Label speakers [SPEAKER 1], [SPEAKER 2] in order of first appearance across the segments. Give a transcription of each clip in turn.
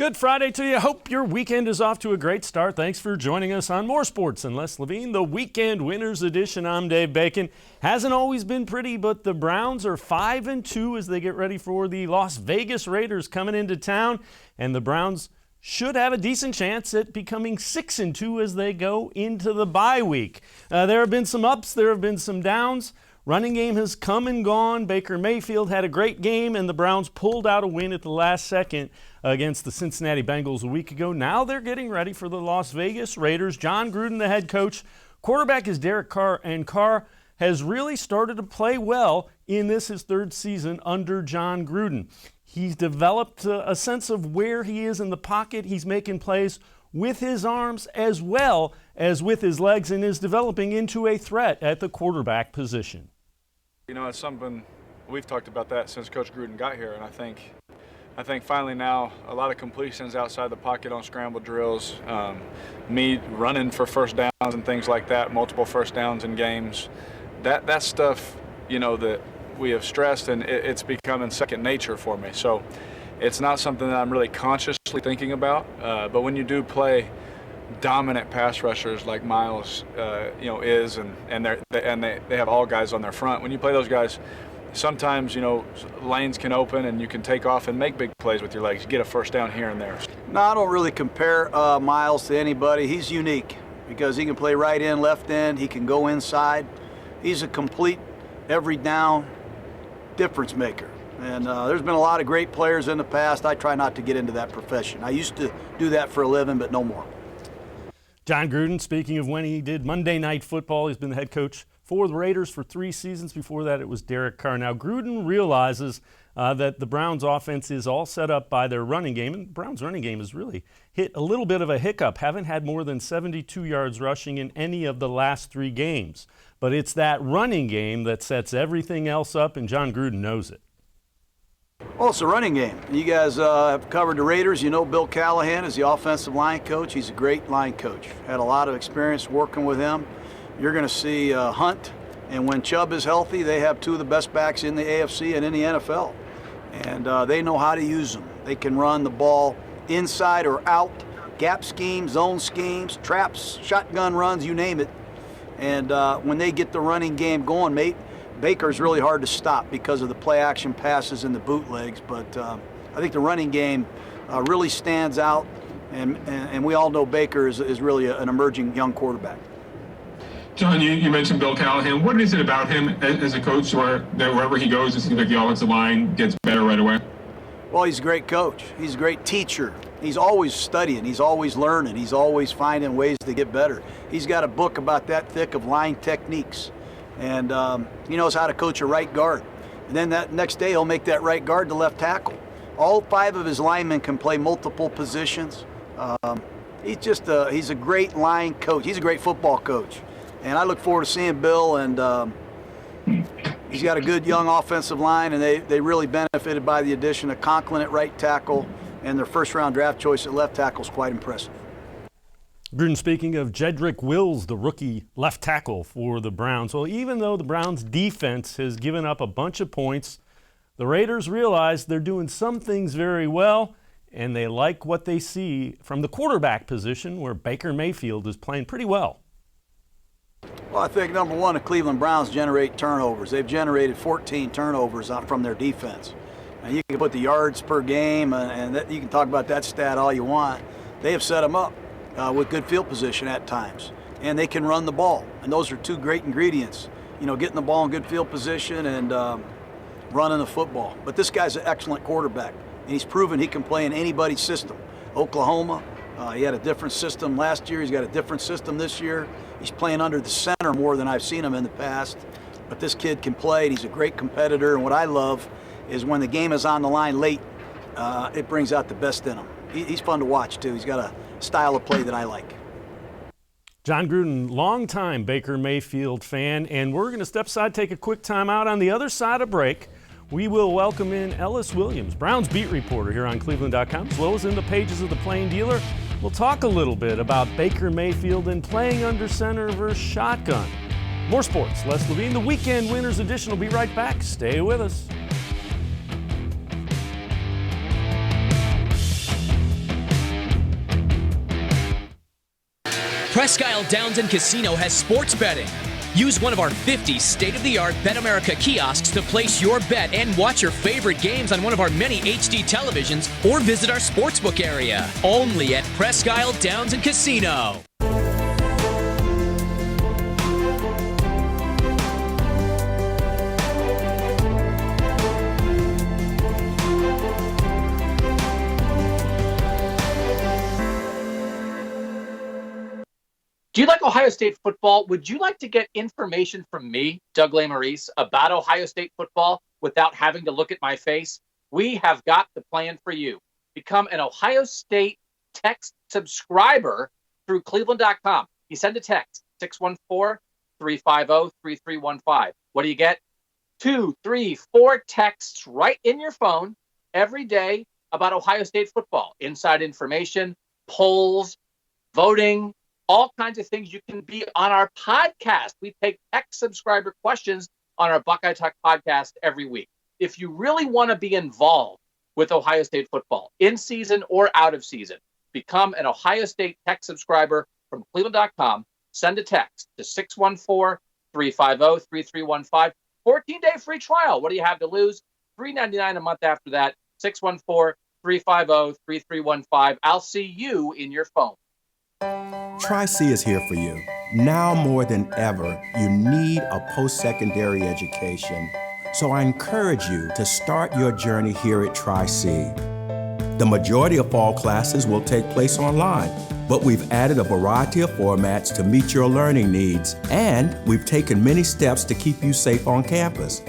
[SPEAKER 1] Good Friday to you. Hope your weekend is off to a great start. Thanks for joining us on More Sports and Less Levine, the Weekend Winners Edition. I'm Dave Bacon. Hasn't always been pretty, but the Browns are 5-2 as they get ready for the Las Vegas Raiders coming into town, and the Browns should have a decent chance at becoming 6-2 as they go into the bye week. There have been some ups, there have been some downs. Running game has come and gone. Baker Mayfield had a great game, and the Browns pulled out a win at the last second against the Cincinnati Bengals a week ago. Now they're getting ready for the Las Vegas Raiders. Jon Gruden, the head coach. Quarterback is Derek Carr, and Carr has really started to play well in his third season under Jon Gruden. He's developed a sense of where he is in the pocket. He's making plays with his arms as well as with his legs and is developing into a threat at the quarterback position.
[SPEAKER 2] You know, it's something we've talked about that since Coach Gruden got here, and I think finally now a lot of completions outside the pocket on scramble drills, me running for first downs and things like that, multiple first downs in games. That stuff, you know, that we have stressed, and it's becoming second nature for me. So it's not something that I'm really consciously thinking about, but when you do play dominant pass rushers like Miles, is, and they have all guys on their front. When you play those guys, sometimes, you know, lanes can open and you can take off and make big plays with your legs, get a first down here and there.
[SPEAKER 3] No, I don't really compare Miles to anybody. He's unique because he can play right in, left end, he can go inside. He's a complete, every down difference maker. And there's been a lot of great players in the past. I try not to get into that profession. I used to do that for a living, but no more.
[SPEAKER 1] Jon Gruden, speaking of when he did Monday Night Football, he's been the head coach for the Raiders for 3 seasons. Before that, it was Derek Carr. Now, Gruden realizes that the Browns' offense is all set up by their running game, and the Browns' running game has really hit a little bit of a hiccup. Haven't had more than 72 yards rushing in any of the last 3 games. But it's that running game that sets everything else up, and Jon Gruden knows it.
[SPEAKER 3] Well, it's a running game. You guys have covered the Raiders. You know Bill Callahan is the offensive line coach. He's a great line coach. Had a lot of experience working with him. You're going to see Hunt, and when Chubb is healthy, they have 2 of the best backs in the AFC and in the NFL. And they know how to use them. They can run the ball inside or out, gap schemes, zone schemes, traps, shotgun runs, you name it. And when they get the running game going, mate, Baker's really hard to stop because of the play-action passes and the bootlegs, but I think the running game really stands out, and we all know Baker is really an emerging young quarterback.
[SPEAKER 4] Jon, you mentioned Bill Callahan. What is it about him as a coach that wherever he goes, it seems like the offensive line gets better right away?
[SPEAKER 3] Well, he's a great coach. He's a great teacher. He's always studying. He's always learning. He's always finding ways to get better. He's got a book about that thick of line techniques. And he knows how to coach a right guard. And then that next day, he'll make that right guard the left tackle. All 5 of his linemen can play multiple positions. He's a great line coach. He's a great football coach. And I look forward to seeing Bill, and he's got a good young offensive line, and they really benefited by the addition of Conklin at right tackle, and their first-round draft choice at left tackle is quite impressive.
[SPEAKER 1] Gruden speaking of Jedrick Wills, the rookie left tackle for the Browns. Well, even though the Browns' defense has given up a bunch of points, the Raiders realize they're doing some things very well, and they like what they see from the quarterback position where Baker Mayfield is playing pretty well.
[SPEAKER 3] Well, I think, number one, the Cleveland Browns generate turnovers. They've generated 14 turnovers from their defense. And you can put the yards per game, and you can talk about that stat all you want. They have set them up with good field position at times. And they can run the ball. And those are 2 great ingredients. You know, getting the ball in good field position and running the football. But this guy's an excellent quarterback. And he's proven he can play in anybody's system. Oklahoma, he had a different system last year. He's got a different system this year. He's playing under the center more than I've seen him in the past. But this kid can play, and he's a great competitor. And what I love is when the game is on the line late, it brings out the best in him. He's fun to watch, too. He's got a style of play that I like.
[SPEAKER 1] Jon Gruden, longtime Baker Mayfield fan, and we're going to step aside, take a quick time out. On the other side of break, we will welcome in Ellis Williams, Browns beat reporter here on cleveland.com, as well as in the pages of the Plain Dealer. We'll talk a little bit about Baker Mayfield and playing under center versus shotgun. More sports, Les Levine, the Weekend Winners Edition will be right back. Stay with us.
[SPEAKER 5] Presque Isle Downs and Casino has sports betting. Use one of our 50 state-of-the-art Bet America kiosks to place your bet and watch your favorite games on one of our many HD televisions or visit our sportsbook area. Only at Presque Isle Downs and Casino.
[SPEAKER 6] Do you like Ohio State football? Would you like to get information from me, Doug Lesmerises, about Ohio State football without having to look at my face? We have got the plan for you. Become an Ohio State text subscriber through cleveland.com. You send a text, 614-350-3315. What do you get? 2, 3, 4 texts right in your phone every day about Ohio State football. Inside information, polls, voting, all kinds of things. You can be on our podcast. We take text subscriber questions on our Buckeye Talk podcast every week. If you really want to be involved with Ohio State football, in season or out of season, become an Ohio State text subscriber from cleveland.com. Send a text to 614-350-3315. 14-day free trial. What do you have to lose? $3.99 a month after that. 614-350-3315. I'll see you in your phone.
[SPEAKER 7] Tri-C is here for you. Now more than ever, you need a post-secondary education. So I encourage you to start your journey here at Tri-C. The majority of fall classes will take place online, but we've added a variety of formats to meet your learning needs, and we've taken many steps to keep you safe on campus.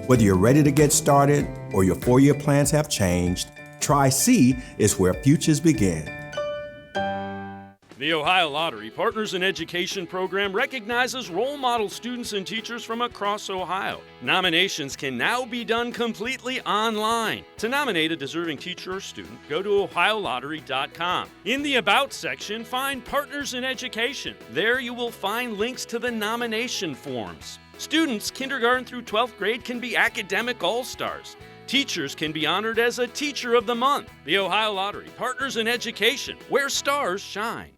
[SPEAKER 7] Whether you're ready to get started or your four-year plans have changed, Tri-C is where futures begin.
[SPEAKER 1] The Ohio Lottery Partners in Education program recognizes role model students and teachers from across Ohio. Nominations can now be done completely online. To nominate a deserving teacher or student, go to ohiolottery.com. In the About section, find Partners in Education. There you will find links to the nomination forms. Students, kindergarten through 12th grade, can be academic all-stars. Teachers can be honored as a Teacher of the Month. The Ohio Lottery Partners in Education, where stars shine.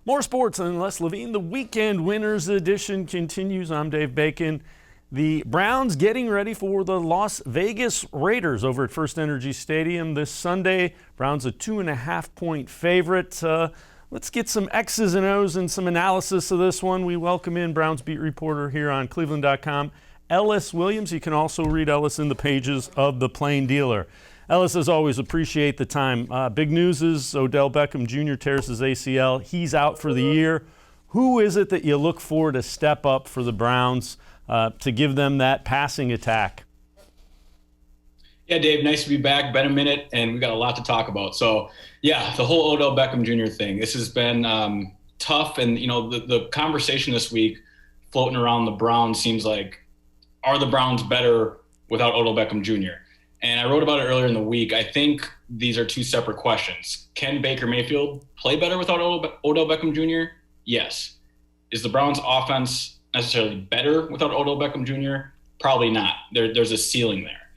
[SPEAKER 1] More sports and less Levine. The weekend winners edition continues. I'm Dave Bacon. The Browns getting ready for the Las Vegas Raiders over at First Energy Stadium this Sunday. Browns a 2.5-point favorite. Let's get some X's and O's and some analysis of this one. We welcome in Browns beat reporter here on cleveland.com, Ellis Williams. You can also read Ellis in the pages of The Plain Dealer. Ellis, as always, appreciate the time. Big news is Odell Beckham Jr. tears his ACL. He's out for the year. Who is it that you look for to step up for the Browns to give them that passing attack?
[SPEAKER 8] Yeah, Dave, nice to be back. Been a minute, and we got a lot to talk about. So, yeah, the whole Odell Beckham Jr. thing. This has been tough, and the conversation this week floating around the Browns seems like, are the Browns better without Odell Beckham Jr.? And I wrote about it earlier in the week. I think these are two separate questions. Can Baker Mayfield play better without Odell Beckham Jr.? Yes. Is the Browns' offense necessarily better without Odell Beckham Jr.? Probably not. There's a ceiling there.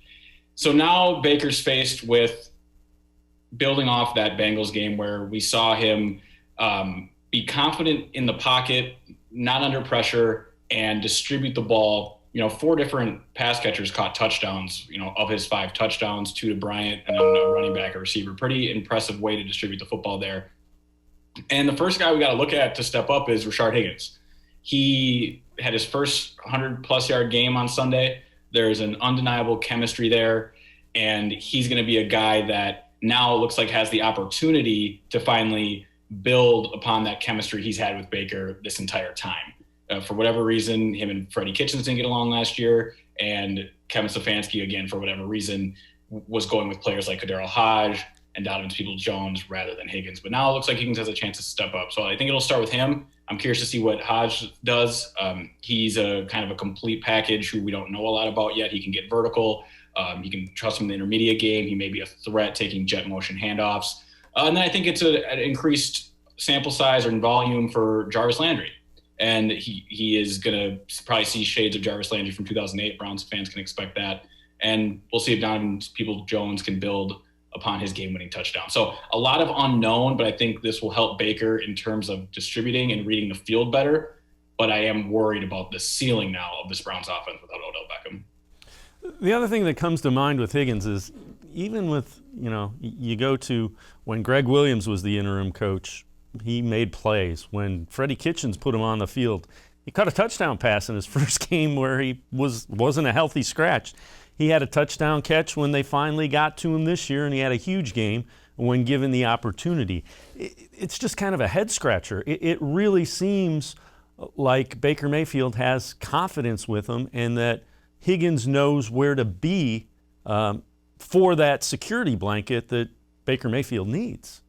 [SPEAKER 8] So now Baker's faced with building off that Bengals game where we saw him be confident in the pocket, not under pressure, and distribute the ball. 4 different pass catchers caught touchdowns, of his 5 touchdowns, 2 to Bryant, and then a running back, a receiver. Pretty impressive way to distribute the football there. And the first guy we got to look at to step up is Rashard Higgins. He had his first 100-plus yard game on Sunday. There's an undeniable chemistry there, and he's going to be a guy that now it looks like has the opportunity to finally build upon that chemistry he's had with Baker this entire time. For whatever reason, him and Freddie Kitchens didn't get along last year, and Kevin Stefanski, again, for whatever reason, was going with players like Kadarius Hodge and Donovan Peoples-Jones rather than Higgins. But now it looks like Higgins has a chance to step up. So I think it'll start with him. I'm curious to see what Hodge does. He's a kind of a complete package who we don't know a lot about yet. He can get vertical. You can trust him in the intermediate game. He may be a threat taking jet motion handoffs. And then I think it's an increased sample size or volume for Jarvis Landry. And he is going to probably see shades of Jarvis Landry from 2008. Browns fans can expect that. And we'll see if Donovan Peoples-Jones can build upon his game-winning touchdown. So a lot of unknown, but I think this will help Baker in terms of distributing and reading the field better. But I am worried about the ceiling now of this Browns offense without Odell Beckham.
[SPEAKER 1] The other thing that comes to mind with Higgins is even with, you go to when Greg Williams was the interim coach, he made plays. When Freddie Kitchens put him on the field, he caught a touchdown pass in his first game where he wasn't a healthy scratch. He had a touchdown catch when they finally got to him this year, and he had a huge game when given the opportunity. It's just kind of a head-scratcher. It really seems like Baker Mayfield has confidence with him and that Higgins knows where to be for that security blanket that Baker Mayfield needs.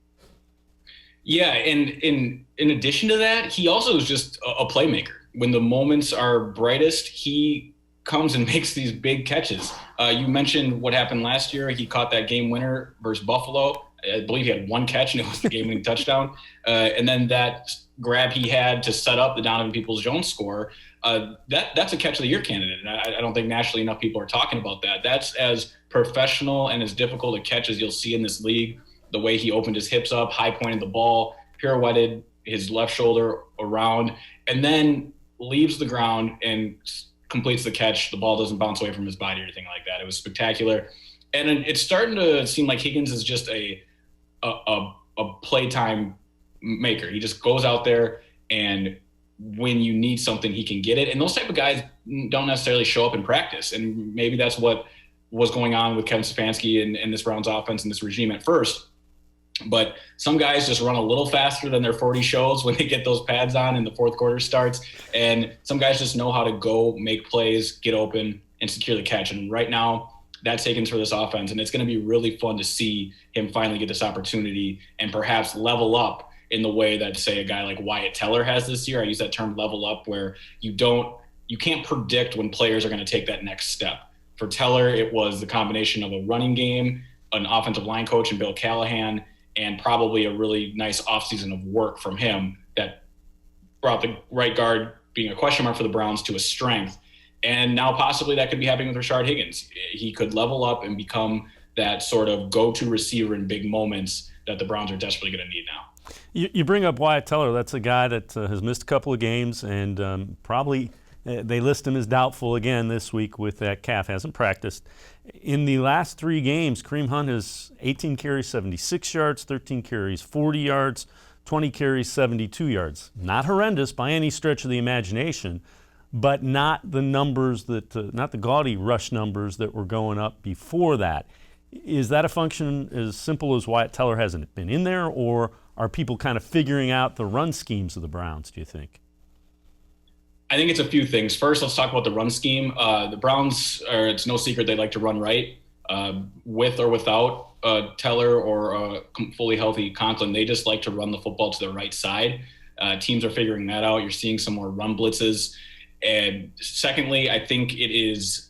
[SPEAKER 8] Yeah, and in addition to that, he also is just a playmaker. When the moments are brightest, he comes and makes these big catches. You mentioned what happened last year. He caught that game winner versus Buffalo. I believe he had one catch, and it was the game-winning touchdown. And then that grab he had to set up the Donovan Peoples-Jones score, that's a catch of the year candidate. And I don't think nationally enough people are talking about that. That's as professional and as difficult a catch as you'll see in this league. The way he opened his hips up, high-pointed the ball, pirouetted his left shoulder around, and then leaves the ground and completes the catch. The ball doesn't bounce away from his body or anything like that. It was spectacular. And it's starting to seem like Higgins is just a playtime maker. He just goes out there, and when you need something, he can get it. And those type of guys don't necessarily show up in practice. And maybe that's what was going on with Kevin Stefanski and this Browns offense and this regime at first. But some guys just run a little faster than their 40 shows when they get those pads on and the fourth quarter starts. And some guys just know how to go make plays, get open, and secure the catch. And right now, that's Higgins for this offense. And it's going to be really fun to see him finally get this opportunity and perhaps level up in the way that, say, a guy like Wyatt Teller has this year. I use that term level up, where you can't predict when players are going to take that next step. For Teller, it was the combination of a running game, an offensive line coach and Bill Callahan, and probably a really nice offseason of work from him that brought the right guard, being a question mark for the Browns, to a strength. And now possibly that could be happening with Rashard Higgins. He could level up and become that sort of go-to receiver in big moments that the Browns are desperately going to need now.
[SPEAKER 1] You bring up Wyatt Teller. That's a guy that has missed a couple of games, and probably they list him as doubtful again this week with that calf. Hasn't practiced. In the last 3 games, Kareem Hunt has 18 carries, 76 yards, 13 carries, 40 yards, 20 carries, 72 yards. Not horrendous by any stretch of the imagination, but not the numbers not the gaudy rush numbers that were going up before that. Is that a function as simple as Wyatt Teller hasn't been in there, or are people kind of figuring out the run schemes of the Browns, do you think?
[SPEAKER 8] I think it's a few things. First, let's talk about the run scheme. The Browns, it's no secret they like to run right. With or without Teller or a fully healthy Conklin, they just like to run the football to the right side. Teams are figuring that out. You're seeing some more run blitzes. And secondly, I think it is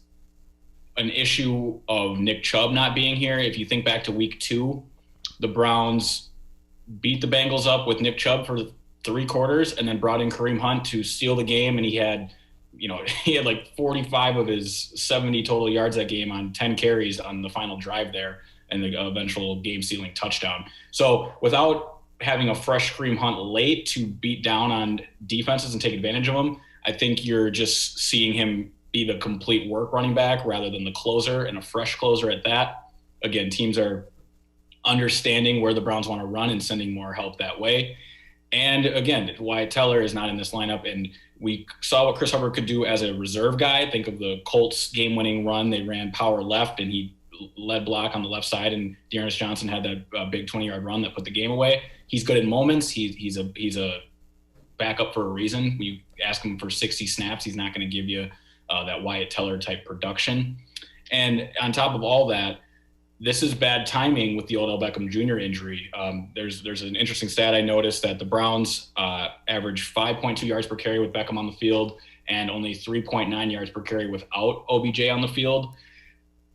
[SPEAKER 8] an issue of Nick Chubb not being here. If you think back to week 2, the Browns beat the Bengals up with Nick Chubb for 3 quarters and then brought in Kareem Hunt to steal the game. And he had like 45 of his 70 total yards that game on 10 carries on the final drive there and the eventual game-sealing touchdown. So without having a fresh Kareem Hunt late to beat down on defenses and take advantage of them, I think you're just seeing him be the complete work running back rather than the closer, and a fresh closer at that. Again, teams are understanding where the Browns want to run and sending more help that way. And again, Wyatt Teller is not in this lineup, and we saw what Chris Hubbard could do as a reserve guy. Think of the Colts game-winning run. They ran power left, and he led block on the left side, and Dearness Johnson had that big 20-yard run that put the game away. He's good in moments. He's a backup for a reason. When you ask him for 60 snaps, he's not going to give you that Wyatt Teller type production. And on top of all that, this is bad timing with the Odell Beckham Jr. injury. There's an interesting stat I noticed that the Browns average 5.2 yards per carry with Beckham on the field and only 3.9 yards per carry without OBJ on the field.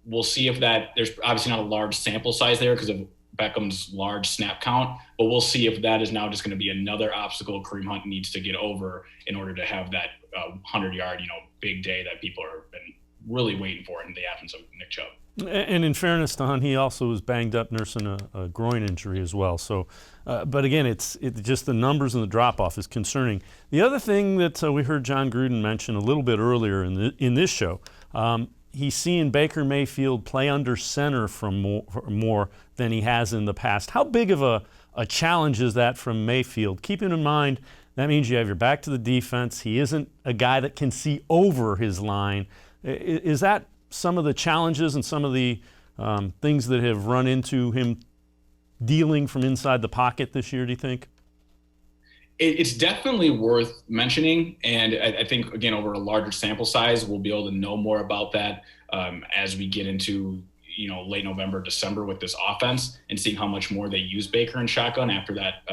[SPEAKER 8] We'll see if there's obviously not a large sample size there because of Beckham's large snap count, but we'll see if that is now just going to be another obstacle Kareem Hunt needs to get over in order to have that 100-yard, big day that people are been really waiting for in the absence of Nick Chubb.
[SPEAKER 1] And in fairness to Hunt, he also was banged up nursing a groin injury as well. So, but again, it's just the numbers and the drop-off is concerning. The other thing that we heard Jon Gruden mention a little bit earlier in this show, he's seeing Baker Mayfield play under center more than he has in the past. How big of a challenge is that from Mayfield? Keeping in mind that means you have your back to the defense. He isn't a guy that can see over his line. Is that some of the challenges and some of the things that have run into him dealing from inside the pocket this year, do you think?
[SPEAKER 8] It's definitely worth mentioning, and I think, again, over a larger sample size, we'll be able to know more about that as we get into late November, December with this offense and seeing how much more they use Baker and shotgun after that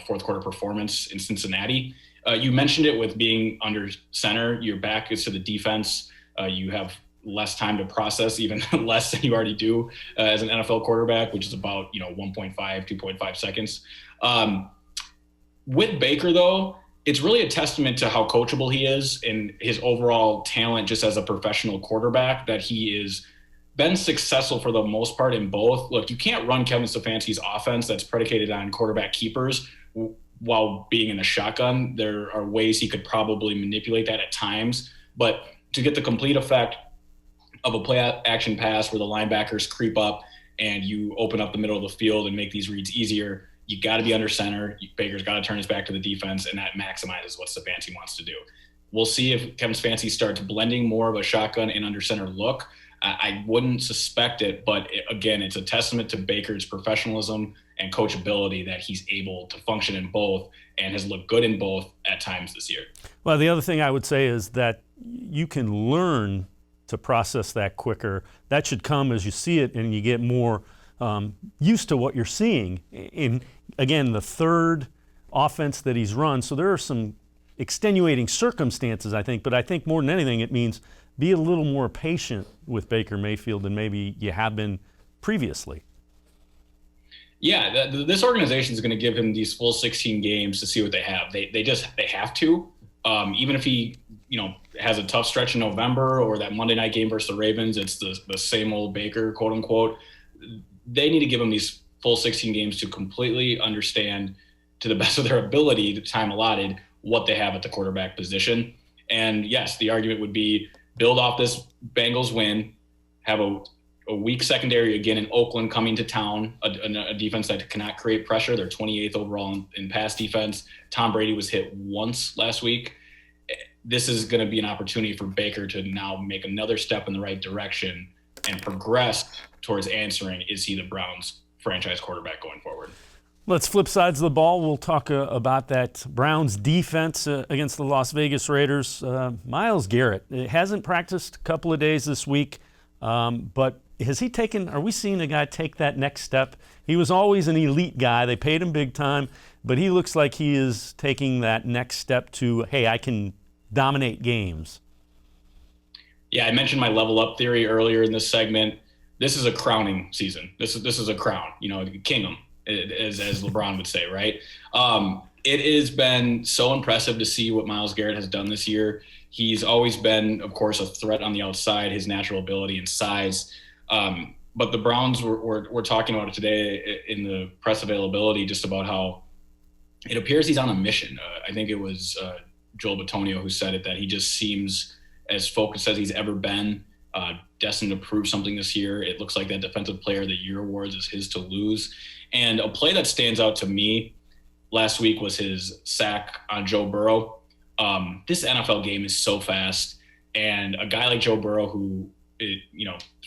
[SPEAKER 8] fourth quarter performance in Cincinnati. You mentioned it with being under center. Your back is to the defense. You have less time to process, even less than you already do as an NFL quarterback, which is about 1.5, 2.5 seconds. With Baker, though, it's really a testament to how coachable he is and his overall talent just as a professional quarterback, that he is been successful for the most part in both. Look, you can't run Kevin Stefanski's offense that's predicated on quarterback keepers while being in the shotgun. There are ways he could probably manipulate that at times, but to get the complete effect of a play action pass where the linebackers creep up and you open up the middle of the field and make these reads easier, you got to be under center. Baker's got to turn his back to the defense, and that maximizes what Stefanski wants to do. We'll see if Kevin Stefanski starts blending more of a shotgun and under center look. I wouldn't suspect it, but again, it's a testament to Baker's professionalism and coachability that he's able to function in both and has looked good in both at times this year.
[SPEAKER 1] Well, the other thing I would say is that you can learn to process that quicker. That should come as you see it and you get more used to what you're seeing in, again, the third offense that he's run. So there are some extenuating circumstances, I think, but I think more than anything it means be a little more patient with Baker Mayfield than maybe you have been previously.
[SPEAKER 8] Yeah, this organization is going to give him these full 16 games to see what they have. They have to. Even if he has a tough stretch in November or that Monday night game versus the Ravens, it's the same old Baker, quote unquote. They need to give him these full 16 games to completely understand, to the best of their ability, the time allotted, what they have at the quarterback position. And yes, the argument would be build off this Bengals win, have a weak secondary again in Oakland coming to town, a defense that cannot create pressure. They're 28th overall in pass defense. Tom Brady was hit once last week. This is going to be an opportunity for Baker to now make another step in the right direction and progress towards answering, is he the Browns franchise quarterback going forward?
[SPEAKER 1] Let's flip sides of the ball. We'll talk about that Browns defense against the Las Vegas Raiders. Myles Garrett hasn't practiced a couple of days this week, but are we seeing a guy take that next step? He was always an elite guy. They paid him big time, but he looks like he is taking that next step to, hey, I can dominate games.
[SPEAKER 8] Yeah, I mentioned my level up theory earlier in this segment. This is a crowning season. This is a crown, king 'em, as LeBron would say, right? It has been so impressive to see what Myles Garrett has done this year. He's always been, of course, a threat on the outside, his natural ability and size. But the Browns were talking about it today in the press availability, just about how it appears he's on a mission. I think it was Joel Bitonio who said it, that he just seems as focused as he's ever been, destined to prove something this year. It looks like that Defensive Player of the Year awards is his to lose. And a play that stands out to me last week was his sack on Joe Burrow. This NFL game is so fast, and a guy like Joe Burrow, who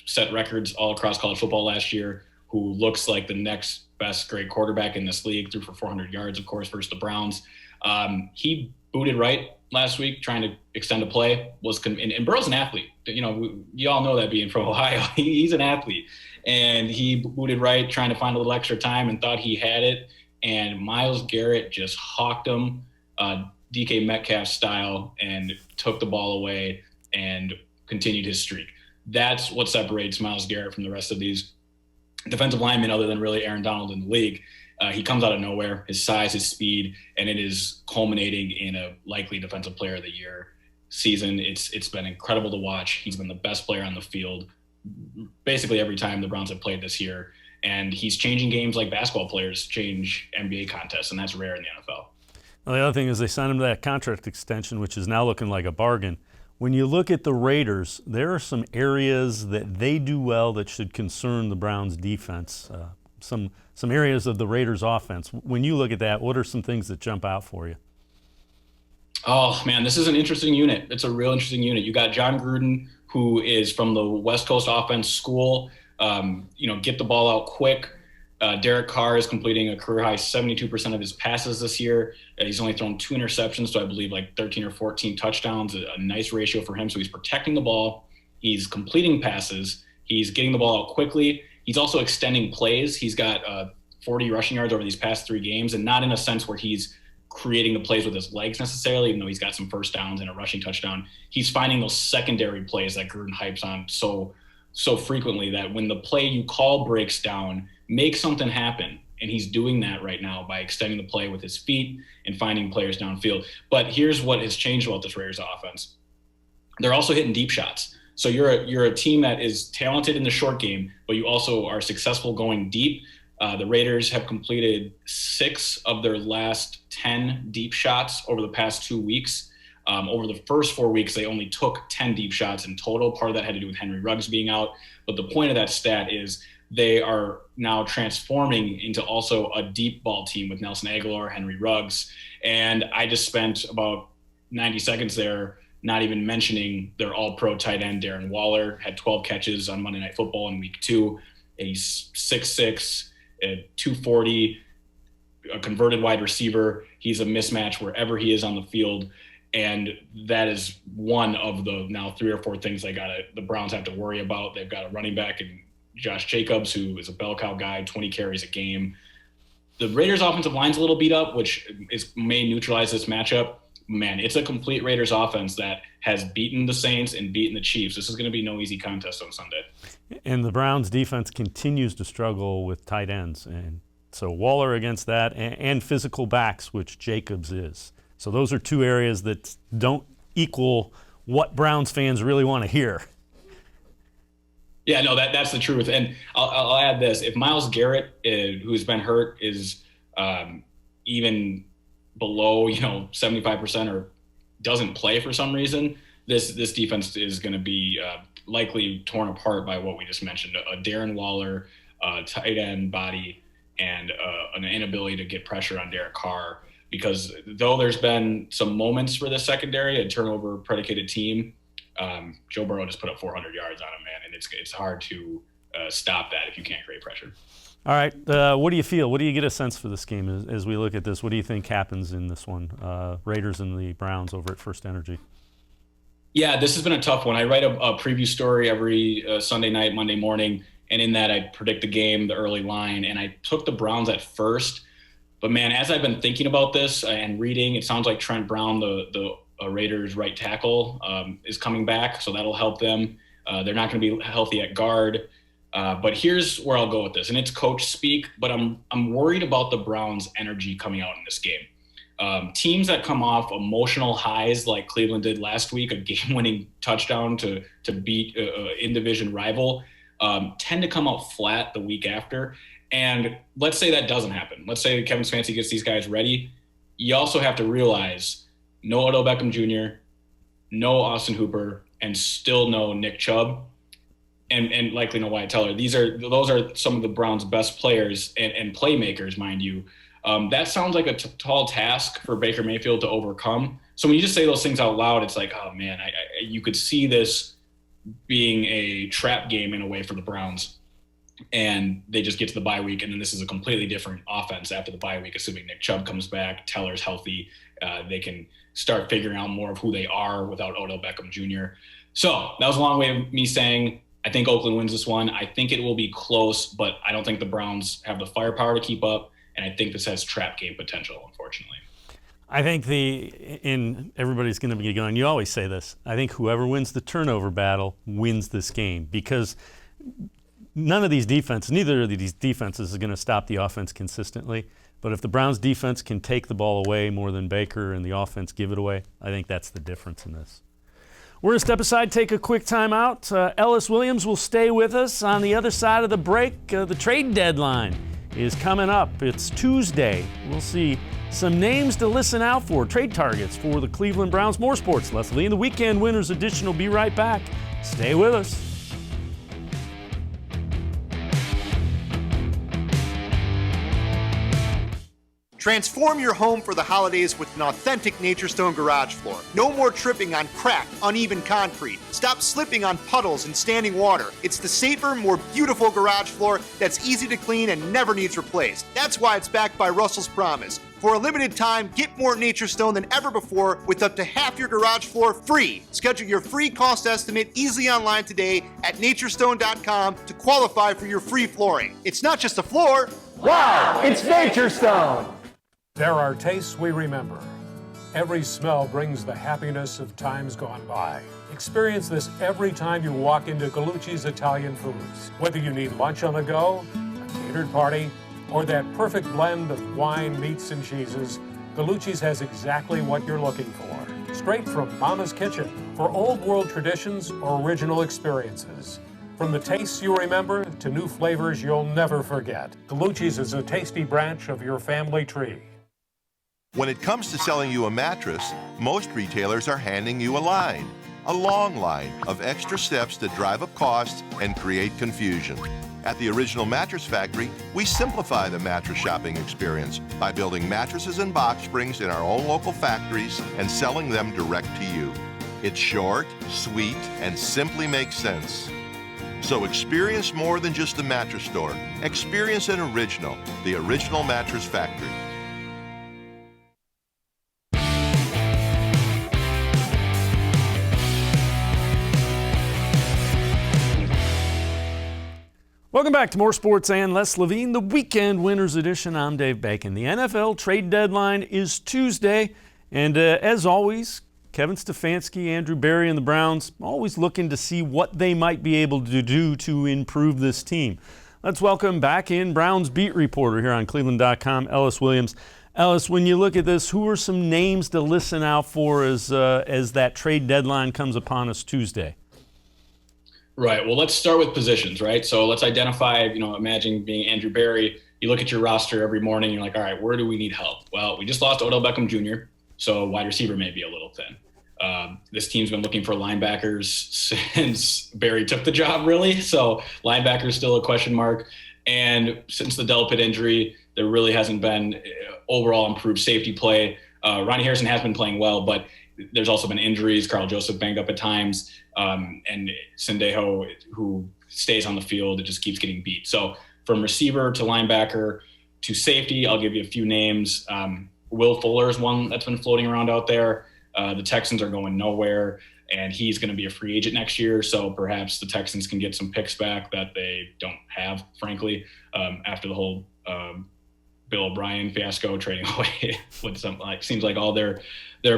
[SPEAKER 8] set records all across college football last year, who looks like the next best great quarterback in this league, threw for 400 yards, of course, versus the Browns. He booted right last week, trying to extend a play. And Burrow's an athlete. You all know that, being from Ohio. He's an athlete. And he booted right, trying to find a little extra time, and thought he had it. And Myles Garrett just hawked him, DK Metcalf style, and took the ball away and continued his streak. That's what separates Myles Garrett from the rest of these defensive linemen, other than really Aaron Donald in the league. He comes out of nowhere, his size, his speed, and it is culminating in a likely Defensive Player of the Year. season. It's been incredible to watch. He's been the best player on the field basically every time the Browns have played this year. And he's changing games like basketball players change NBA contests, and that's rare in the NFL.
[SPEAKER 1] Well, the other thing is they signed him to that contract extension, which is now looking like a bargain. When you look at the Raiders, there are some areas that they do well that should concern the Browns' defense. Some areas of the Raiders' offense. When you look at that, what are some things that jump out for you?
[SPEAKER 8] Oh, man, this is an interesting unit. It's a real interesting unit. You got Jon Gruden, who is from the West Coast offense school. Get the ball out quick. Derek Carr is completing a career high 72% of his passes this year. He's only thrown 2 interceptions, so I believe like 13 or 14 touchdowns, a nice ratio for him. So he's protecting the ball. He's completing passes. He's getting the ball out quickly. He's also extending plays. He's got 40 rushing yards over these past 3 games, and not in a sense where he's creating the plays with his legs necessarily, even though he's got some first downs and a rushing touchdown. He's finding those secondary plays that Gruden hypes on so frequently, that when the play you call breaks down, make something happen. And he's doing that right now by extending the play with his feet and finding players downfield. But here's what has changed about this Raiders offense. They're also hitting deep shots. So you're a team that is talented in the short game, but you also are successful going deep. The Raiders have completed 6 of their last 10 deep shots over the past 2 weeks. Over the first 4 weeks, they only took 10 deep shots in total. Part of that had to do with Henry Ruggs being out. But the point of that stat is they are now transforming into also a deep ball team with Nelson Aguilar, Henry Ruggs. And I just spent about 90 seconds there not even mentioning their all-pro tight end, Darren Waller, had 12 catches on Monday Night Football in week 2. He's 6'6", 240, a converted wide receiver. He's a mismatch wherever he is on the field. And that is one of the now 3 or 4 things the Browns have to worry about. They've got a running back in Josh Jacobs, who is a bell cow guy, 20 carries a game. The Raiders' offensive line's a little beat up, which may neutralize this matchup. Man, it's a complete Raiders offense that has beaten the Saints and beaten the Chiefs. This is going to be no easy contest on Sunday.
[SPEAKER 1] And the Browns' defense continues to struggle with tight ends. And so Waller against that and physical backs, which Jacobs is. So those are 2 areas that don't equal what Browns fans really want to hear.
[SPEAKER 8] Yeah, no, that's the truth. And I'll add this. If Myles Garrett, who's been hurt, is even below 75% or doesn't play for some reason, this defense is going to be likely torn apart by what we just mentioned. A Darren Waller, tight end body, and an inability to get pressure on Derek Carr. Because though there's been some moments for the secondary, a turnover-predicated team, Joe Burrow just put up 400 yards on him, man, and it's hard to stop that if you can't create pressure.
[SPEAKER 1] All right, what do you feel? What do you get a sense for this game as we look at this? What do you think happens in this one, Raiders and the Browns over at First Energy?
[SPEAKER 8] Yeah, this has been a tough one. I write a preview story every Sunday night, Monday morning, and in that I predict the game, the early line, and I took the Browns at first. But, man, as I've been thinking about this and reading, it sounds like Trent Brown, the Raiders' right tackle, is coming back, so that'll help them. They're not going to be healthy at guard. But here's where I'll go with this, and it's coach speak, but I'm worried about the Browns' energy coming out in this game. Teams that come off emotional highs like Cleveland did last week, a game-winning touchdown to beat an in-division rival, tend to come out flat the week after. And let's say that doesn't happen. Let's say Kevin Stefanski gets these guys ready. You also have to realize no Odell Beckham Jr., no Austin Hooper, and still no Nick Chubb, and likely no Wyatt Teller. Those are some of the Browns' best players and playmakers, mind you. That sounds like a tall task for Baker Mayfield to overcome. So when you just say those things out loud, it's like, oh man, you could see this being a trap game in a way for the Browns. And they just get to the bye week, and then this is a completely different offense after the bye week, assuming Nick Chubb comes back, Teller's healthy. They can start figuring out more of who they are without Odell Beckham Jr. So that was a long way of me saying I think Oakland wins this one. I think it will be close, but I don't think the Browns have the firepower to keep up, and I think this has trap game potential, unfortunately.
[SPEAKER 1] I think everybody's going to be going, you always say this, I think whoever wins the turnover battle wins this game, because neither of these defenses is going to stop the offense consistently. But if the Browns defense can take the ball away more than Baker and the offense give it away, I think that's the difference in this. We're going to step aside, take a quick time out. Ellis Williams will stay with us on the other side of the break. The trade deadline is coming up. It's Tuesday. We'll see some names to listen out for, trade targets for the Cleveland Browns. More sports, Leslie. In the Weekend Winners edition will be right back. Stay with us.
[SPEAKER 9] Transform your home for the holidays with an authentic Nature Stone garage floor. No more tripping on cracked, uneven concrete. Stop slipping on puddles and standing water. It's the safer, more beautiful garage floor that's easy to clean and never needs replaced. That's why it's backed by Russell's Promise. For a limited time, get more Nature Stone than ever before with up to half your garage floor free. Schedule your free cost estimate easily online today at naturestone.com to qualify for your free flooring. It's not just a floor.
[SPEAKER 10] Wow, it's Nature Stone.
[SPEAKER 11] There are tastes we remember. Every smell brings the happiness of times gone by. Experience this every time you walk into Gallucci's Italian Foods. Whether you need lunch on the go, a catered party, or that perfect blend of wine, meats, and cheeses, Gallucci's has exactly what you're looking for. Straight from Mama's kitchen for old world traditions or original experiences. From the tastes you remember to new flavors you'll never forget. Gallucci's is a tasty branch of your family tree.
[SPEAKER 12] When it comes to selling you a mattress, most retailers are handing you a long line of extra steps that drive up costs and create confusion. At the Original Mattress Factory, we simplify the mattress shopping experience by building mattresses and box springs in our own local factories and selling them direct to you. It's short, sweet, and simply makes sense. So experience more than just a mattress store. Experience an original, the Original Mattress Factory.
[SPEAKER 1] Welcome back to More Sports and Less Levine, the Weekend Winners edition. I'm Dave Bacon. The NFL trade deadline is Tuesday, and as always, Kevin Stefanski, Andrew Berry, and the Browns always looking to see what they might be able to do to improve this team. Let's welcome back in Browns beat reporter here on cleveland.com, Ellis Williams. Ellis, when you look at this, who are some names to listen out for as that trade deadline comes upon us Tuesday?
[SPEAKER 8] Right. Well, let's start with positions, right? So let's identify, imagine being Andrew Berry. You look at your roster every morning, you're like, all right, where do we need help? Well, we just lost Odell Beckham Jr., so wide receiver may be a little thin. This team's been looking for linebackers since Berry took the job, really. So linebacker is still a question mark. And since the Delpit injury, there really hasn't been overall improved safety play. Ronnie Harrison has been playing well, but there's also been injuries. Carl Joseph banged up at times. And Sendejo, who stays on the field, it just keeps getting beat. So from receiver to linebacker to safety, I'll give you a few names. Will Fuller is one that's been floating around out there. The Texans are going nowhere, and he's going to be a free agent next year. So perhaps the Texans can get some picks back that they don't have, frankly, after the whole Bill O'Brien fiasco, trading away with some seems like all their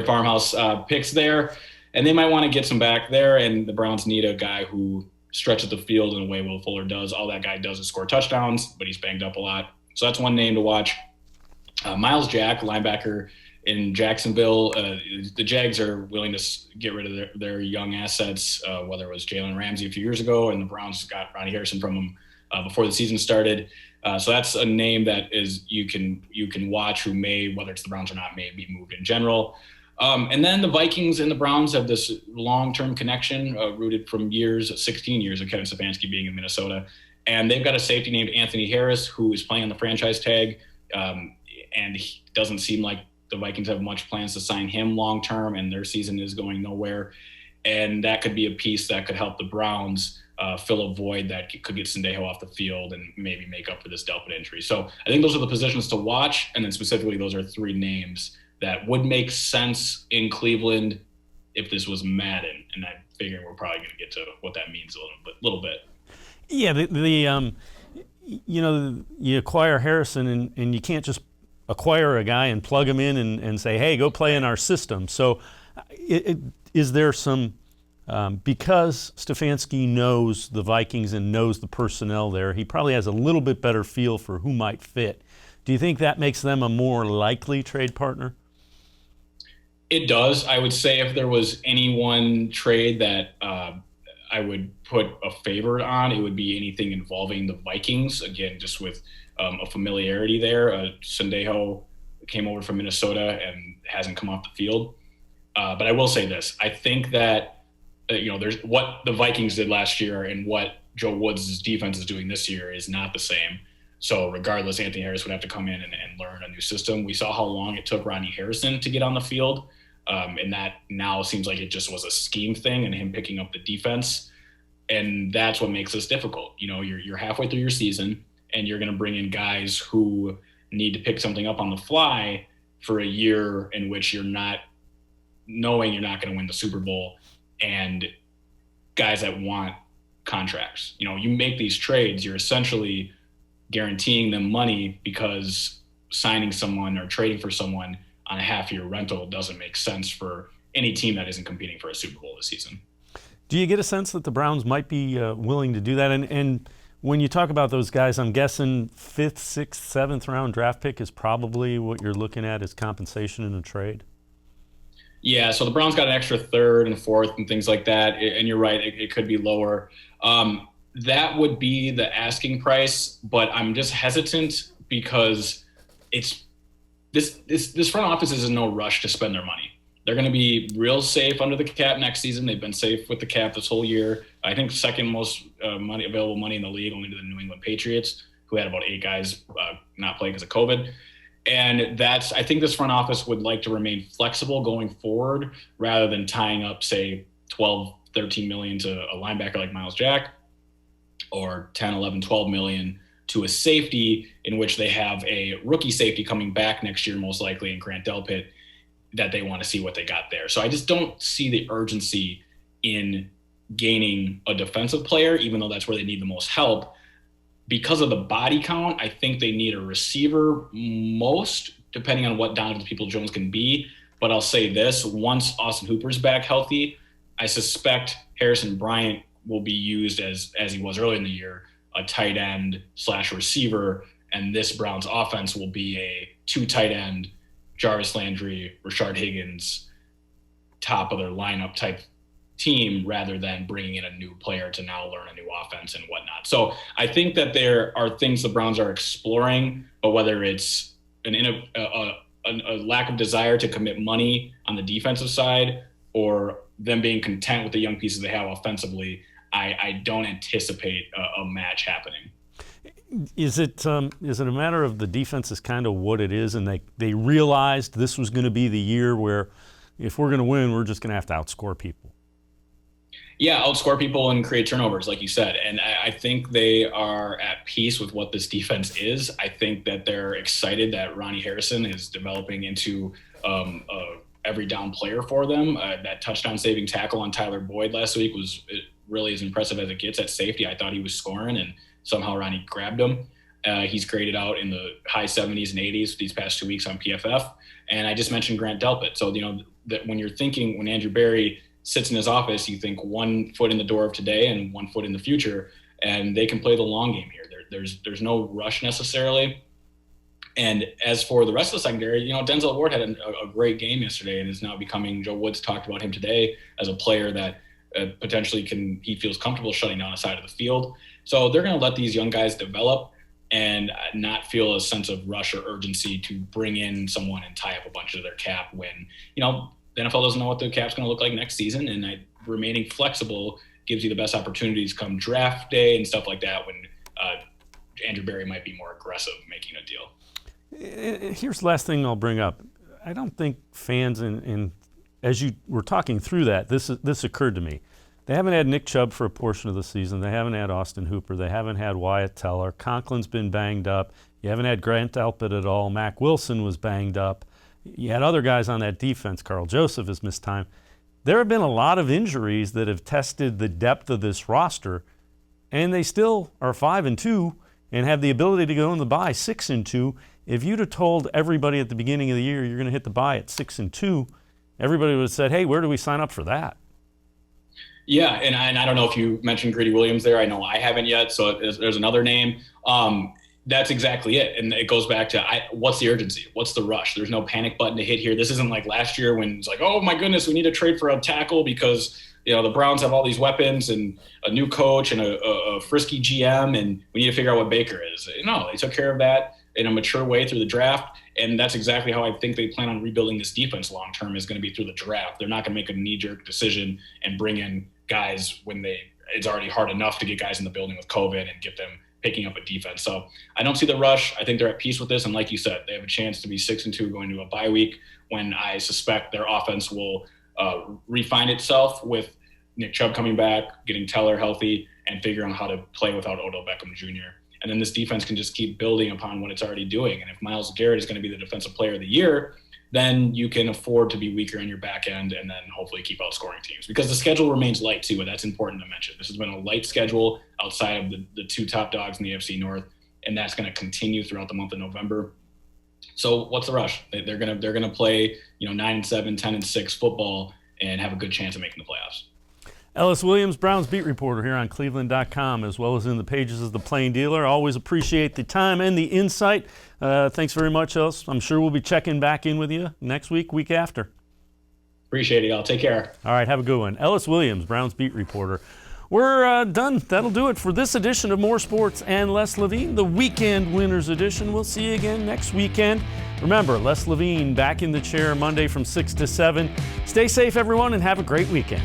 [SPEAKER 8] farmhouse picks there. And they might want to get some back there, and the Browns need a guy who stretches the field in a way Will Fuller does. All that guy does is score touchdowns, but he's banged up a lot. So that's one name to watch. Miles Jack, linebacker in Jacksonville. The Jags are willing to get rid of their young assets, whether it was Jalen Ramsey a few years ago, and the Browns got Ronnie Harrison from him before the season started. So that's a name that is you can watch who may, whether it's the Browns or not, may be moved in general. And then the Vikings and the Browns have this long-term connection rooted from 16 years of Kevin Stefanski being in Minnesota. And they've got a safety named Anthony Harris who is playing on the franchise tag. And he doesn't seem like the Vikings have much plans to sign him long-term, and their season is going nowhere. And that could be a piece that could help the Browns fill a void that could get Sendejo off the field and maybe make up for this Delpit injury. So I think those are the positions to watch. And then specifically, those are three names that would make sense in Cleveland if this was Madden. And I figure we're probably going to get to what that means a little bit.
[SPEAKER 1] Yeah, you acquire Harrison and you can't just acquire a guy and plug him in and say, hey, go play in our system. So is there some, because Stefanski knows the Vikings and knows the personnel there, he probably has a little bit better feel for who might fit. Do you think that makes them a more likely trade partner?
[SPEAKER 8] It does. I would say if there was any one trade that I would put a favorite on, it would be anything involving the Vikings. Again, just with a familiarity there. Sendejo came over from Minnesota and hasn't come off the field. But I will say this. I think that, there's what the Vikings did last year and what Joe Woods' defense is doing this year is not the same. So regardless, Anthony Harris would have to come in and learn a new system. We saw how long it took Ronnie Harrison to get on the field. And that now seems like it just was a scheme thing and him picking up the defense. And that's what makes this difficult. You're halfway through your season and you're going to bring in guys who need to pick something up on the fly for a year in which you're not knowing you're not going to win the Super Bowl, and guys that want contracts. You make these trades, you're essentially guaranteeing them money because signing someone or trading for someone on a half-year rental doesn't make sense for any team that isn't competing for a Super Bowl this season.
[SPEAKER 1] Do you get a sense that the Browns might be willing to do that? And when you talk about those guys, I'm guessing 5th, 6th, 7th round draft pick is probably what you're looking at as compensation in a trade?
[SPEAKER 8] Yeah, so the Browns got an extra 3rd and 4th and things like that. And you're right, it could be lower. That would be the asking price, but I'm just hesitant because this front office is in no rush to spend their money. They're going to be real safe under the cap next season. They've been safe with the cap this whole year. I think second most available money in the league, only to the New England Patriots, who had about 8 guys not play because of COVID. And I think this front office would like to remain flexible going forward rather than tying up, say, 12, 13 million to a linebacker like Miles Jack, or 10, 11, 12 million to a safety, in which they have a rookie safety coming back next year, most likely, in Grant Delpit, that they want to see what they got there. So I just don't see the urgency in gaining a defensive player, even though that's where they need the most help. Because of the body count, I think they need a receiver most, depending on what Donovan Peoples-Jones can be. But I'll say this, once Austin Hooper's back healthy, I suspect Harrison Bryant will be used as he was early in the year, a tight end / receiver, and this Browns offense will be a 2 tight end, Jarvis Landry, Rashard Higgins, top of their lineup type team, rather than bringing in a new player to now learn a new offense and whatnot. So I think that there are things the Browns are exploring, but whether it's a lack of desire to commit money on the defensive side or them being content with the young pieces they have offensively, I don't anticipate a match happening.
[SPEAKER 1] Is it a matter of the defense is kind of what it is, and they realized this was going to be the year where if we're going to win, we're just going to have to outscore people?
[SPEAKER 8] Yeah, outscore people and create turnovers, like you said. And I think they are at peace with what this defense is. I think that they're excited that Ronnie Harrison is developing into every down player for them. That touchdown-saving tackle on Tyler Boyd last week was really as impressive as it gets at safety. I thought he was scoring, and somehow Ronnie grabbed him. He's graded out in the high 70s and 80s these past 2 weeks on PFF. And I just mentioned Grant Delpit. So, that when you're thinking, when Andrew Berry sits in his office, you think 1 foot in the door of today and 1 foot in the future, and they can play the long game here. There's no rush necessarily. And as for the rest of the secondary, Denzel Ward had a great game yesterday and is now becoming, Joe Woods talked about him today as a player that potentially he feels comfortable shutting down a side of the field. So they're going to let these young guys develop and not feel a sense of rush or urgency to bring in someone and tie up a bunch of their cap when, the NFL doesn't know what the cap's going to look like next season. And remaining flexible gives you the best opportunities come draft day and stuff like that, when Andrew Berry might be more aggressive making a deal.
[SPEAKER 1] Here's the last thing I'll bring up. I don't think fans, and as you were talking through that, this occurred to me. They haven't had Nick Chubb for a portion of the season. They haven't had Austin Hooper. They haven't had Wyatt Teller. Conklin's been banged up. You haven't had Grant Delpit at all. Mack Wilson was banged up. You had other guys on that defense. Carl Joseph has missed time. There have been a lot of injuries that have tested the depth of this roster, and they still are 5-2 and have the ability to go in the bye 6-2. If you'd have told everybody at the beginning of the year you're going to hit the bye at 6-2, everybody would have said, hey, where do we sign up for that?
[SPEAKER 8] Yeah, and I don't know if you mentioned Greedy Williams there. I know I haven't yet, so there's another name. That's exactly it. And it goes back to what's the urgency? What's the rush? There's no panic button to hit here. This isn't like last year when it's like, oh my goodness, we need to trade for a tackle because, the Browns have all these weapons and a new coach and a frisky GM, and we need to figure out what Baker is. No, they took care of that in a mature way through the draft. And that's exactly how I think they plan on rebuilding this defense long-term, is going to be through the draft. They're not going to make a knee-jerk decision and bring in guys when it's already hard enough to get guys in the building with COVID and get them picking up a defense. So I don't see the rush. I think they're at peace with this. And like you said, they have a chance to be 6-2 going to a bye week, when I suspect their offense will refine itself with Nick Chubb coming back, getting Teller healthy, and figuring out how to play without Odell Beckham Jr. And then this defense can just keep building upon what it's already doing. And if Myles Garrett is going to be the defensive player of the year, then you can afford to be weaker on your back end and then hopefully keep outscoring teams, because the schedule remains light too. And that's important to mention. This has been a light schedule outside of the two top dogs in the AFC North, and that's going to continue throughout the month of November. So what's the rush? They're going to play, 9-7, 10-6 football and have a good chance of making the playoffs.
[SPEAKER 1] Ellis Williams, Browns beat reporter here on cleveland.com, as well as in the pages of the Plain Dealer. Always appreciate the time and the insight. Thanks very much, Ellis. I'm sure we'll be checking back in with you next week after.
[SPEAKER 8] Appreciate it, y'all. Take care.
[SPEAKER 1] All right, have a good one. Ellis Williams, Browns beat reporter. We're done. That'll do it for this edition of More Sports and Les Levine, the Weekend Winners Edition. We'll see you again next weekend. Remember, Les Levine back in the chair Monday from 6 to 7. Stay safe, everyone, and have a great weekend.